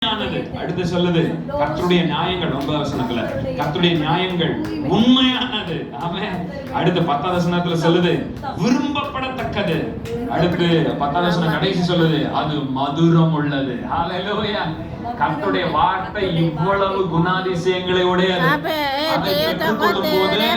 அடுத்து சொல்லுது கர்த்தருடைய நியாயங்கள் 9வது வசனத்துல கர்த்தருடைய நியாயங்கள் உண்மையானது. ஆமென். அடுத்து 10வது வசனத்துல சொல்லுது விரும்பப்படத்தக்கது. அடுத்து 10வது வசனம் கடைசி சொல்லுது அது மதுரம் உள்ளது. ஹalleluya. கர்த்தருடைய வார்த்தை இவ்வளவு குணாதிசயங்களை உடையது. அதை பெற்றுக்கொள்ளும் போது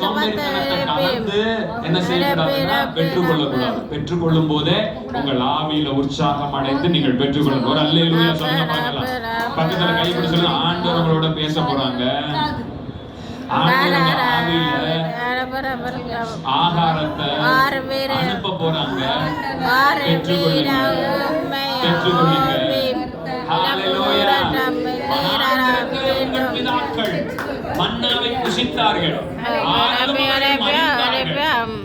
சோம்பேறித்தனத்தை கலந்து என்ன செய்யக்கூடாதுன்னா பெற்றுக்கொள்ளக்கூடாது. பெற்றுக்கொள்ளும் போதே உங்கள் ஆவியில உற்சாகம் அடைந்து நீங்கள் பெற்றுக்கொள்ளணும். ஒரு அல்லேலூயா சொல்லுங்க பார்க்கலாம். பக்கத்துல கைப்பிடி சொல்லுங்க. ஆண்டவர் உங்களோட பேச போறாங்க. ஆண்டவர் ஆவியில ஆகாரத்தை அனுப்ப போறாங்க. பெற்றுக்கொள்ளுங்க. பெற்றுக்கொள்ளுங்க. ஹalleluya. பிதாக்கள் மன்னாவை புசித்தார்கள்.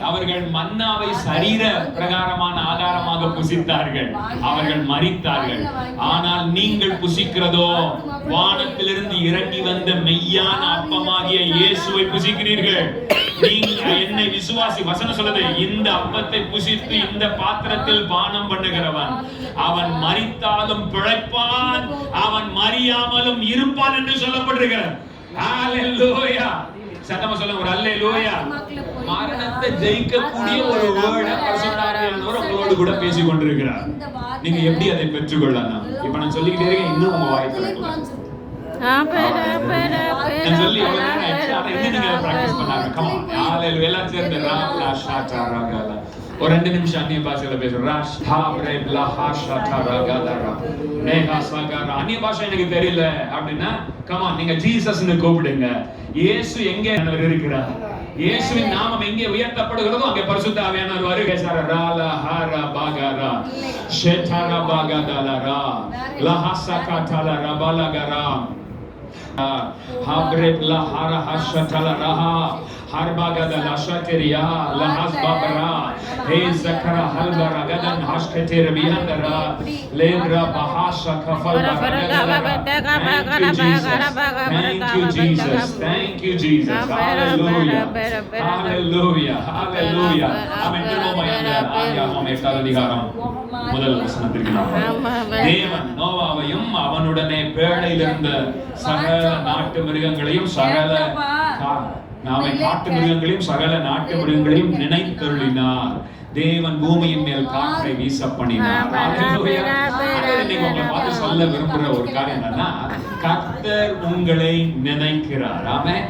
அவர்கள் மன்னாவை சரீர பிரகாரமான ஆகாரமாக புசித்தார்கள். அவர்கள் மரித்தார்கள். ஆனால் நீங்கள் புசிக்கிறதோ வானத்திலிருந்து இறங்கி வந்த மெய்யான அப்பமாகிய இயேசுவை புசிக்கிறீர்கள். நீங்கள் என்னை விசுவாசி. வசனம் சொல்லுது இந்த அப்பத்தை புசித்து இந்த பாத்திரத்தில் பானம் பண்ணுகிறவன் அவன் மரித்தாலும் பிழைப்பான், அவன் மரியாமலும் இருப்பான் என்று சொல்லப்பட்டிருக்கிறது. ஹalleluya. சத்தமா சொல்லுங்க ஒரு அல்லேலூயா. மரணத்தை ஜெயிக்கக்கூடிய ஒரு வேர்ட் பரிசுத்த ஆவியானவர் உங்களோடு கூட பேசிக் கொண்டிருக்கிறார். நீங்க எப்படி அதை பெற்றுக்கொள்ளலாம்? இப்ப நான் சொல்லிக்கிட்டே இருக்கேன், இன்னும் உங்க வாய் திறக்கல. நான் சொல்லி எவ்வளவு நேரம் ஆயிடுச்சு, ஆனா இன்னும் நீங்க பிராக்டிஸ் பண்ணாங்க. Come on. ஹalleluya. எல்லாம் சேர்ந்து ராப்லா ஷாட்டா ராகாலா. ஒரு 2 நிமிஷம் அந்நிய பாஷையில பேசுறோம். ராஷ் தாப்ரே லஹா ஷாட்டா ராகாலா நேஹா சகாரா. அந்நிய பாஷை எனக்கு தெரியல அப்படின்னா கம் ஆன், நீங்க ஜீசஸ்னு கூப்பிடுங்க. இயேசு எங்கே இருக்கிறார்? இயேசுவின் நாமம் எங்கே உயர்த்தப்படுகிறதோ அங்கே பரிசுத்த ஆவியானவர் வருகிறார். ராலா ஹாரா பாகாரா ஷேதாரா பாகாதாலரா லஹசகாதாலா ரபாலகரா ஹாப்ரேப் லஹாரா ஹஷதலரஹா ஹர்பாகத லஷதரியா லஹஸ்பாபரா ஹே ஜக்கரா ஹல்பரா கதன் ஹஷ்கதேர பிஹந்தரா லேப்ரா பஹாஷா கஃபல்பரா. Thank you Jesus. Thank you Jesus. Hallelujah. Hallelujah. Hallelujah. ஆமென். ஆதியாகமம் 8வது அதிகாரம் முதல் வசனத்திற்கு தேவன் நோவாவையும் அவனுடனே பேழையில் இருந்த சகல நாட்டு மிருகங்களையும் காட்டு மிருகங்களையும் சகல நாட்டு மிருகங்களையும் நினைத்தருளினார். தேவன் பூமியின் மேல் காற்றை வீச பண்ணினார். இன்னைக்கு உங்களை பார்த்து சொல்ல விரும்புற ஒரு காரியம் என்னன்னா கர்த்தர் உங்களை நினைக்கிறார். ஆமென்.